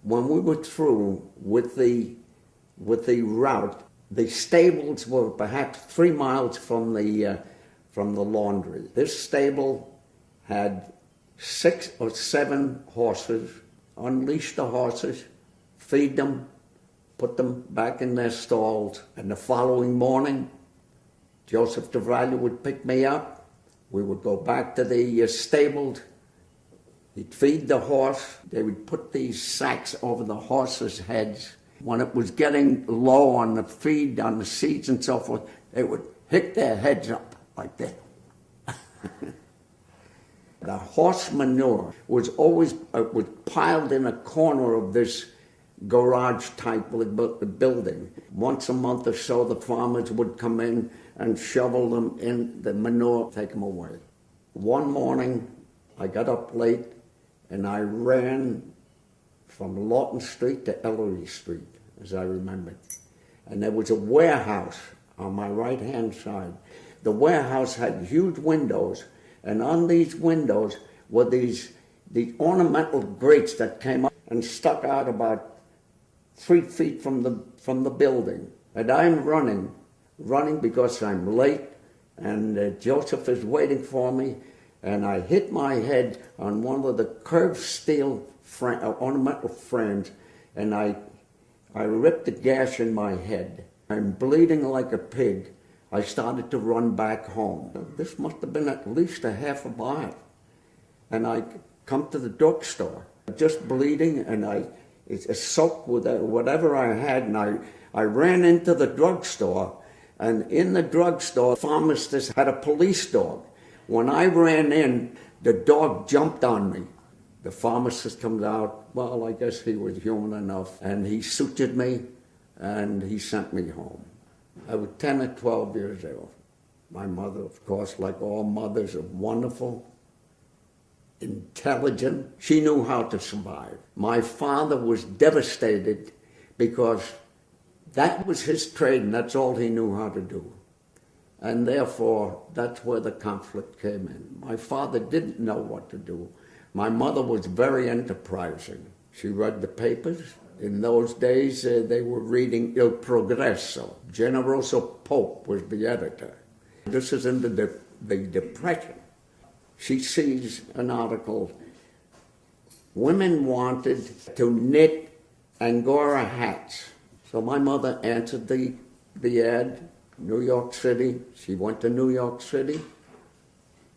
When we were through with the route, the stables were perhaps 3 miles from the laundry. This stable had 6 or 7 horses. Unleash the horses, feed them, put them back in their stalls, and the following morning, Joseph DeValle would pick me up. We would go back to the stables. He'd feed the horse. They would put these sacks over the horses' heads. When it was getting low on the feed, on the seeds and so forth, they would hit their heads up like that. The horse manure was always was piled in a corner of this garage-type building. Once a month or so, the farmers would come in and shovel them in the manure, take them away. One morning, I got up late, and I ran from Lawton Street to Ellery Street, as I remember. And there was a warehouse on my right-hand side. The warehouse had huge windows, and on these windows were these ornamental grates that came up and stuck out about 3 feet from the building. And I'm running because I'm late, and Joseph is waiting for me, and I hit my head on one of the curved steel ornamental frames, and I ripped a gash in my head. I'm bleeding like a pig. I started to run back home. This must have been at least a half a mile. And I come to the drugstore, just bleeding, and it's soaked with whatever I had, and I ran into the drugstore, and in the drugstore, the pharmacist had a police dog. When I ran in, the dog jumped on me. The pharmacist comes out, well, I guess he was human enough, and he sutured me, and he sent me home. I was 10 or 12 years old. My mother, of course, like all mothers, was wonderful, intelligent. She knew how to survive. My father was devastated because that was his trade, and that's all he knew how to do. And therefore, that's where the conflict came in. My father didn't know what to do. My mother was very enterprising. She read the papers. In those days, they were reading Il Progresso. Generoso Pope was the editor. This is in the Depression. She sees an article. Women wanted to knit Angora hats. So my mother answered the ad, New York City. She went to New York City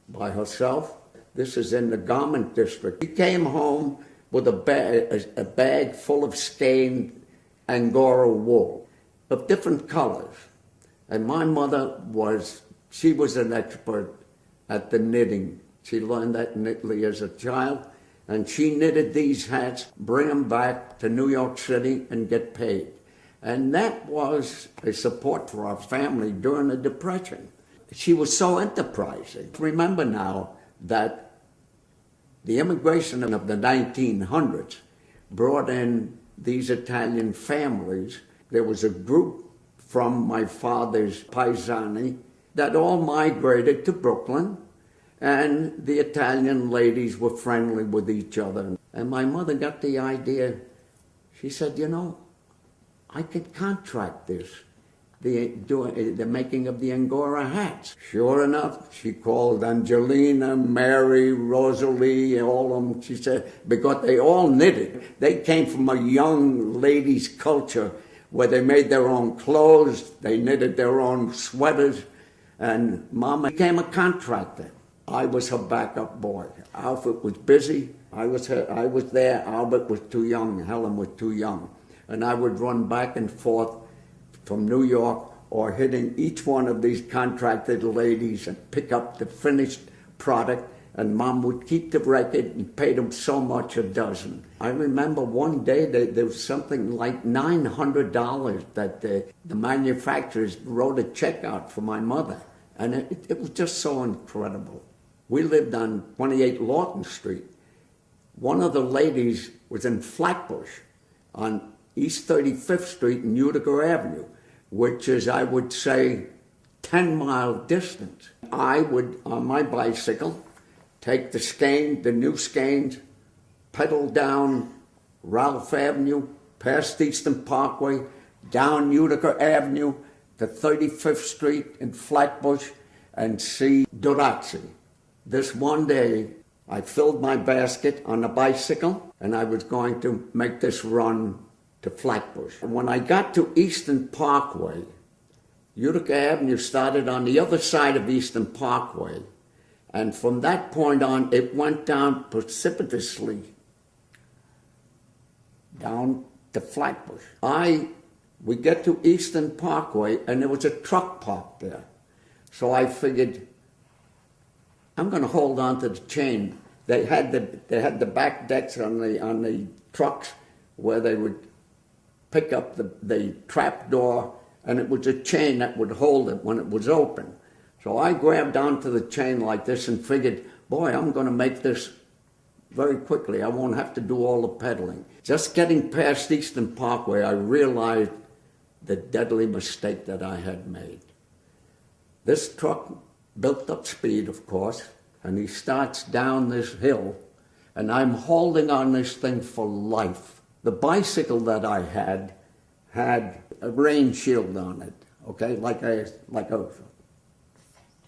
by herself. This is in the garment district. She came home with a bag full of skein Angora wool of different colors. And my mother she was an expert at the knitting. She learned that in Italy as a child, and she knitted these hats, bring them back to New York City and get paid. And that was a support for our family during the Depression. She was so enterprising. Remember now that the immigration of the 1900s brought in these Italian families. There was a group from my father's paesani that all migrated to Brooklyn, and the Italian ladies were friendly with each other. And my mother got the idea. She said, I could contract this, the making of the Angora hats. Sure enough, she called Angelina, Mary, Rosalie, all of them. She said, because they all knitted. They came from a young ladies' culture where they made their own clothes, they knitted their own sweaters, and Mama became a contractor. I was her backup boy. Alfred was busy. I was there. Albert was too young. Helen was too young. And I would run back and forth from New York or hitting each one of these contracted ladies and pick up the finished product, and Mom would keep the record and pay them so much a dozen. I remember one day there was something like $900 that the manufacturers wrote a check out for my mother, and it was just so incredible. We lived on 28 Lawton Street. One of the ladies was in Flatbush on East 35th Street and Utica Avenue, which is, I would say, 10-mile distance. I would, on my bicycle, take the new skeins, pedal down Ralph Avenue, past Eastern Parkway, down Utica Avenue to 35th Street in Flatbush and see Durazzi. This one day, I filled my basket on a bicycle and I was going to make this run to Flatbush. And when I got to Eastern Parkway, Utica Avenue started on the other side of Eastern Parkway, and from that point on, it went down precipitously down to Flatbush. We get to Eastern Parkway, and there was a truck parked there. So I figured, I'm going to hold on to the chain. They had the back decks on the trucks where they would pick up the trap door, and it was a chain that would hold it when it was open. So I grabbed onto the chain like this and figured, boy, I'm going to make this very quickly. I won't have to do all the pedaling. Just getting past Eastern Parkway, I realized the deadly mistake that I had made. This truck built up speed, of course, and he starts down this hill, and I'm holding on this thing for life. The bicycle that I had a rain shield on it, okay, like a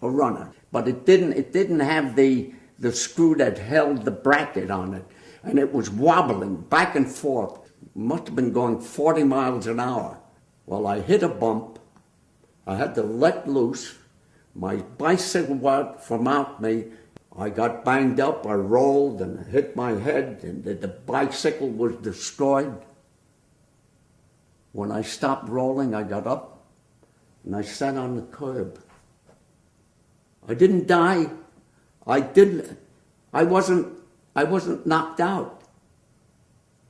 runner, but it didn't have the screw that held the bracket on it, and it was wobbling back and forth. Must have been going 40 miles an hour. Well, I hit a bump. I had to let loose. My bicycle went from out me. I got banged up. I rolled and hit my head, and the bicycle was destroyed. When I stopped rolling, I got up and I sat on the curb. I didn't die. I wasn't knocked out.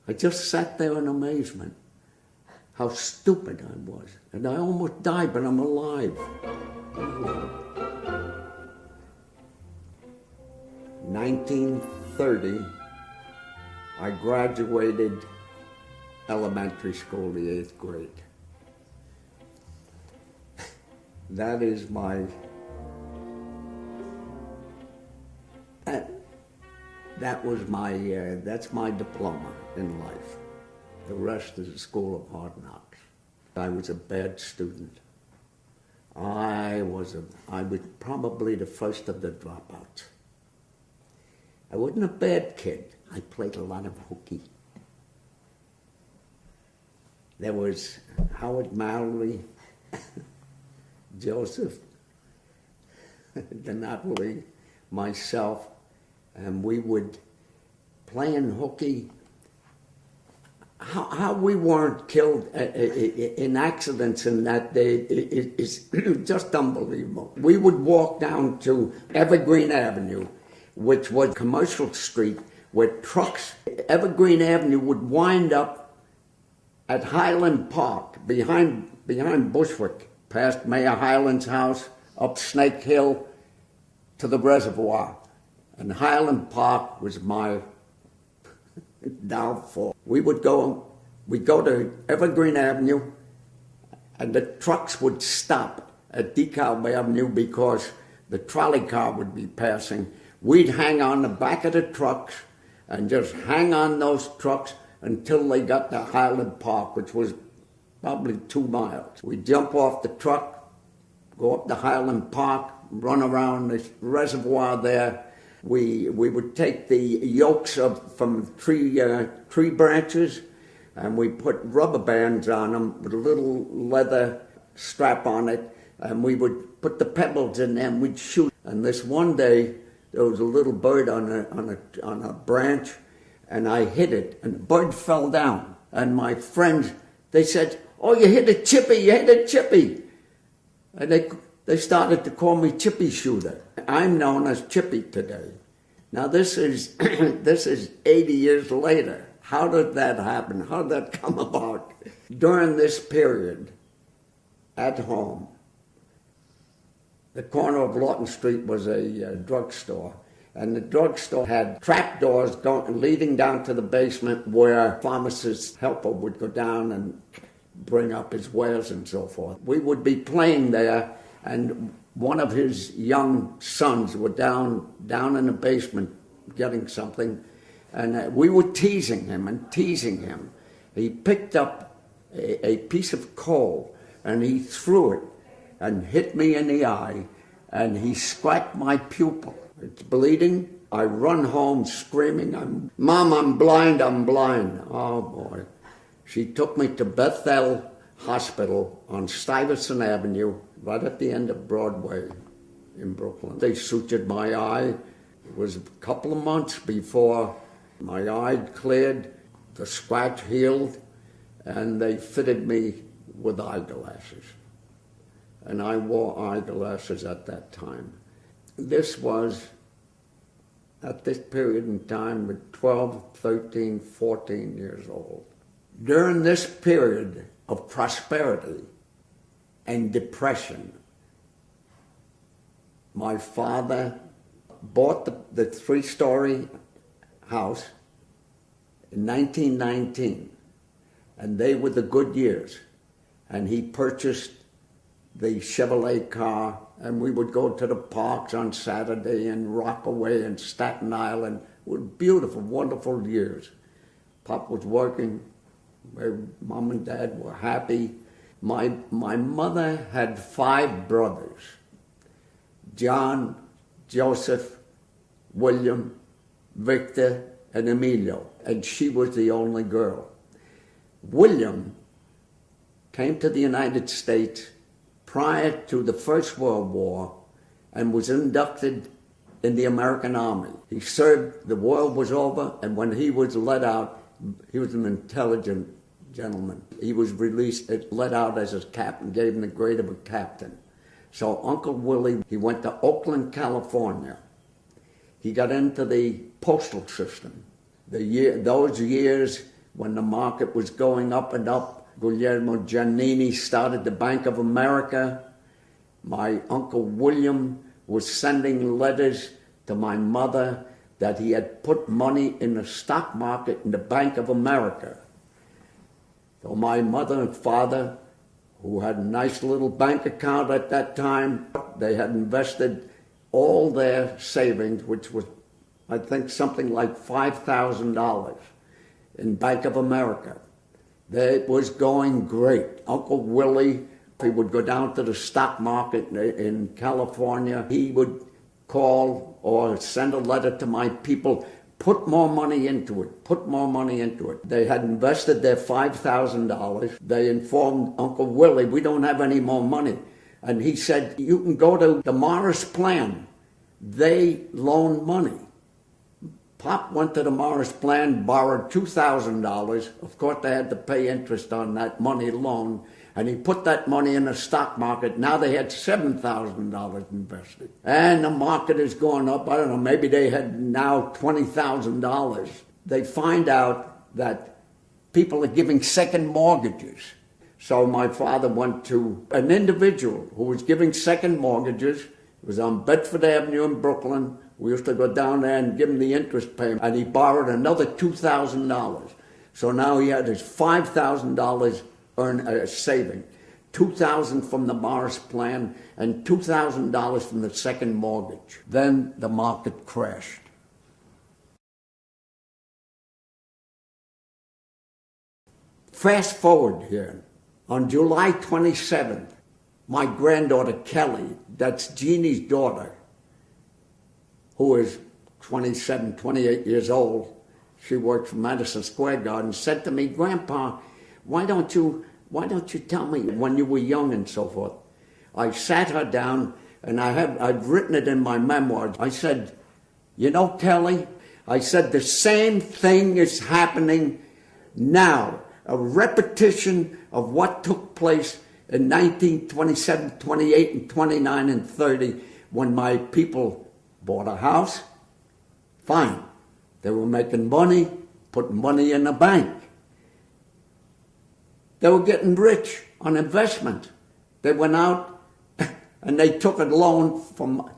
I just sat there in amazement. How stupid I was. And I almost died, but I'm alive. 1930, I graduated elementary school, the 8th grade. That is my, that's my diploma in life. The rest is a school of hard knocks. I was a bad student. I was probably the first of the dropouts. I wasn't a bad kid. I played a lot of hooky. There was Howard Mallory, Joseph DiNapoli, myself, and we would play in hooky. How we weren't killed in accidents in that day is just unbelievable. We would walk down to Evergreen Avenue, which was Commercial Street, where trucks, Evergreen Avenue would wind up at Highland Park, behind Bushwick, past Mayor Highland's house, up Snake Hill to the reservoir. And Highland Park was my downfall. We'd go to Evergreen Avenue, and the trucks would stop at DeKalb Avenue because the trolley car would be passing. We'd hang on the back of the trucks and just hang on those trucks until they got to Highland Park, which was probably 2 miles. We'd jump off the truck, go up to Highland Park, run around the reservoir there. We would take the yokes from tree branches, and we put rubber bands on them with a little leather strap on it, and we would put the pebbles in them. We'd shoot. And this one day, there was a little bird on a branch, and I hit it, and the bird fell down. And my friends, they said, "Oh, you hit a chippy! You hit a chippy!" And they started to call me Chippy Shooter. I'm known as Chippy today. Now this is 80 years later. How did that happen? How did that come about? During this period, at home, the corner of Lawton Street was a drugstore, and the drugstore had trap doors leading down to the basement where pharmacist's helper would go down and bring up his wares and so forth. We would be playing there, and one of his young sons were down in the basement getting something, And we were teasing him and teasing him. He picked up a piece of coal and he threw it and hit me in the eye, and he scratched my pupil. It's bleeding. I run home screaming, Mom, I'm blind, I'm blind. Oh boy. She took me to Bethel Hospital on Stuyvesant Avenue, right at the end of Broadway in Brooklyn. They sutured my eye. It was a couple of months before my eye cleared, the scratch healed, and they fitted me with eyeglasses. And I wore eyeglasses at that time. This was, at this period in time, with 12, 13, 14 years old. During this period of prosperity and depression, my father bought the three-story house in 1919, and they were the good years. And he purchased the Chevrolet car, and we would go to the parks on Saturday in Rockaway and Staten Island. It was beautiful, wonderful years. Pop was working, Mom and Dad were happy. My mother had 5 brothers: John, Joseph, William, Victor, and Emilio, and she was the only girl. William came to the United States prior to the First World War and was inducted in the American Army. He served, the war was over, and when he was let out, he was an intelligent gentleman. He was released, let out as a captain, gave him the grade of a captain. So Uncle Willie, he went to Oakland, California. He got into the postal system. Those years when the market was going up and up, Guglielmo Giannini started the Bank of America. My Uncle William was sending letters to my mother that he had put money in the stock market in the Bank of America. So my mother and father, who had a nice little bank account at that time, they had invested all their savings, which was, I think, something like $5,000 in Bank of America. It was going great. Uncle Willie, he would go down to the stock market in California. He would call or send a letter to my people, put more money into it, put more money into it. They had invested their $5,000. They informed Uncle Willie, we don't have any more money. And he said, you can go to the Morris Plan. They loan money. Pop went to the Morris Plan, borrowed $2,000. Of course, they had to pay interest on that money loan, and he put that money in the stock market. Now they had $7,000 invested. And the market is going up. I don't know, maybe they had now $20,000. They find out that people are giving second mortgages. So my father went to an individual who was giving second mortgages. It was on Bedford Avenue in Brooklyn. We used to go down there and give him the interest payment, and he borrowed another $2,000. So now he had his $5,000 saving, $2,000 from the Morris Plan and $2,000 from the second mortgage. Then the market crashed. Fast forward here. On July 27th, my granddaughter Kelly, that's Jeannie's daughter, who is 27, 28 years old, she worked for Madison Square Garden, said to me, Grandpa, why don't you tell me when you were young and so forth? I sat her down, and I've written it in my memoirs. I said, you know, Kelly, I said, the same thing is happening now, a repetition of what took place in 1927, 28, and 29, and 30, when my people bought a house. Fine. They were making money, putting money in the bank. They were getting rich on investment. They went out and they took a loan from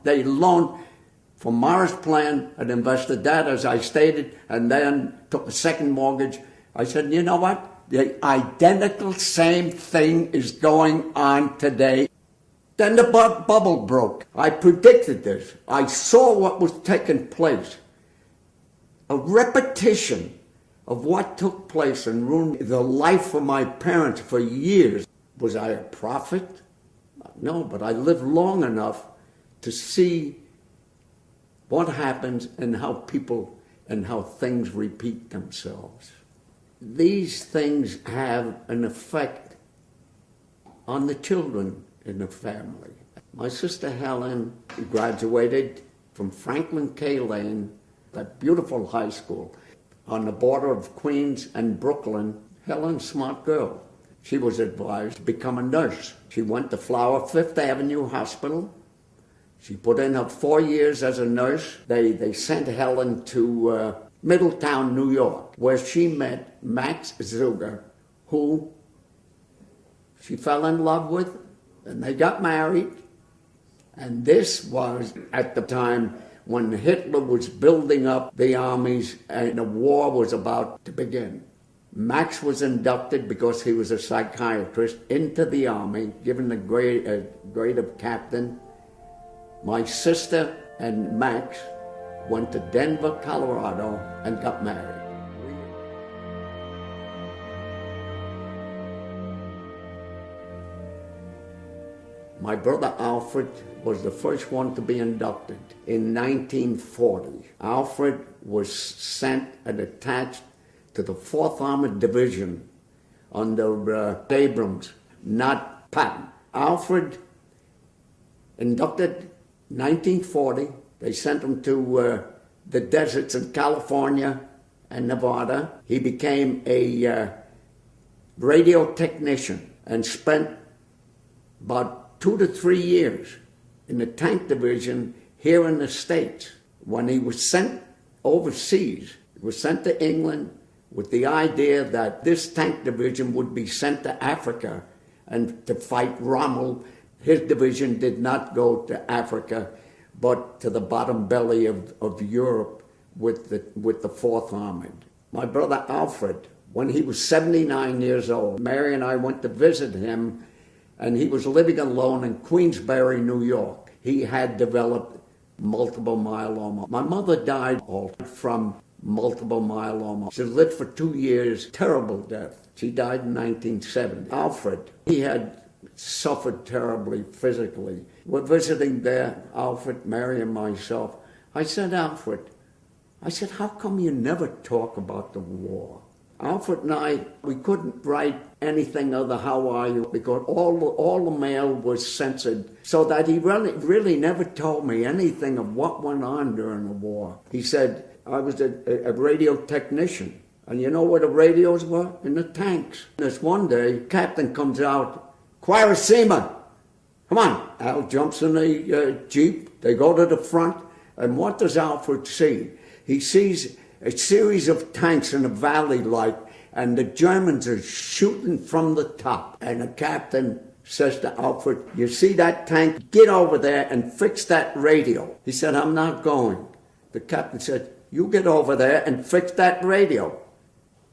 Morris Plan and invested that, as I stated, and then took a second mortgage. I said, you know what? The identical same thing is going on today. Then the bubble broke. I predicted this. I saw what was taking place. a repetition of what took place and ruined the life of my parents for years. Was I a prophet? No, but I lived long enough to see what happens and how people and how things repeat themselves. These things have an effect on the children in the family. My sister Helen graduated from Franklin K. Lane, that beautiful high school on the border of Queens and Brooklyn. Helen, smart girl. She was advised to become a nurse. She went to Flower Fifth Avenue Hospital. She put in her 4 years as a nurse. They sent Helen to Middletown, New York, where she met Max Zuger, who she fell in love with, and they got married. And this was at the time when Hitler was building up the armies and the war was about to begin. Max was inducted, because he was a psychiatrist, into the army, given the grade of captain. My sister and Max went to Denver, Colorado, and got married. My brother Alfred was the first one to be inducted in 1940. Alfred was sent and attached to the 4th Armored Division under Abrams, not Patton. Alfred inducted 1940. They sent him to the deserts in California and Nevada. He became a radio technician and spent about 2 to 3 years in the tank division here in the States. When he was sent overseas, he was sent to England with the idea that this tank division would be sent to Africa and to fight Rommel. His division did not go to Africa, but to the bottom belly of Europe with the 4th Armored. My brother Alfred, when he was 79 years old, Mary and I went to visit him, and he was living alone in Queensbury, New York. He had developed multiple myeloma. My mother died from multiple myeloma. She lived for 2 years, terrible death. She died in 1970. Alfred, he had suffered terribly physically. We're visiting there, Alfred, Mary, and myself. I said, Alfred, how come you never talk about the war? Alfred and I, we couldn't write anything other how are you, because all the mail was censored, so that he really never told me anything of what went on during the war. He said, I was a radio technician, and you know where the radios were? In the tanks. This one day, captain comes out, choir of seamen, come on. Al jumps in the Jeep, they go to the front, and what does Alfred see? He sees a series of tanks in a valley and the Germans are shooting from the top. And the captain says to Alfred, you see that tank? Get over there and fix that radio. He said, I'm not going. The captain said, you get over there and fix that radio.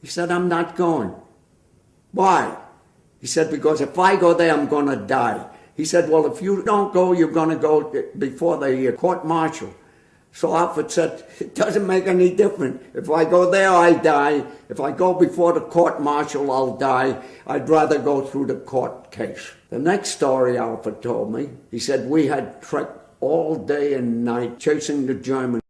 He said, I'm not going. Why? He said, because if I go there, I'm going to die. He said, well, if you don't go, you're going to go before the court-martial. So Alfred said, it doesn't make any difference. If I go there, I die. If I go before the court-martial, I'll die. I'd rather go through the court case. The next story Alfred told me, he said, we had trekked all day and night chasing the Germans.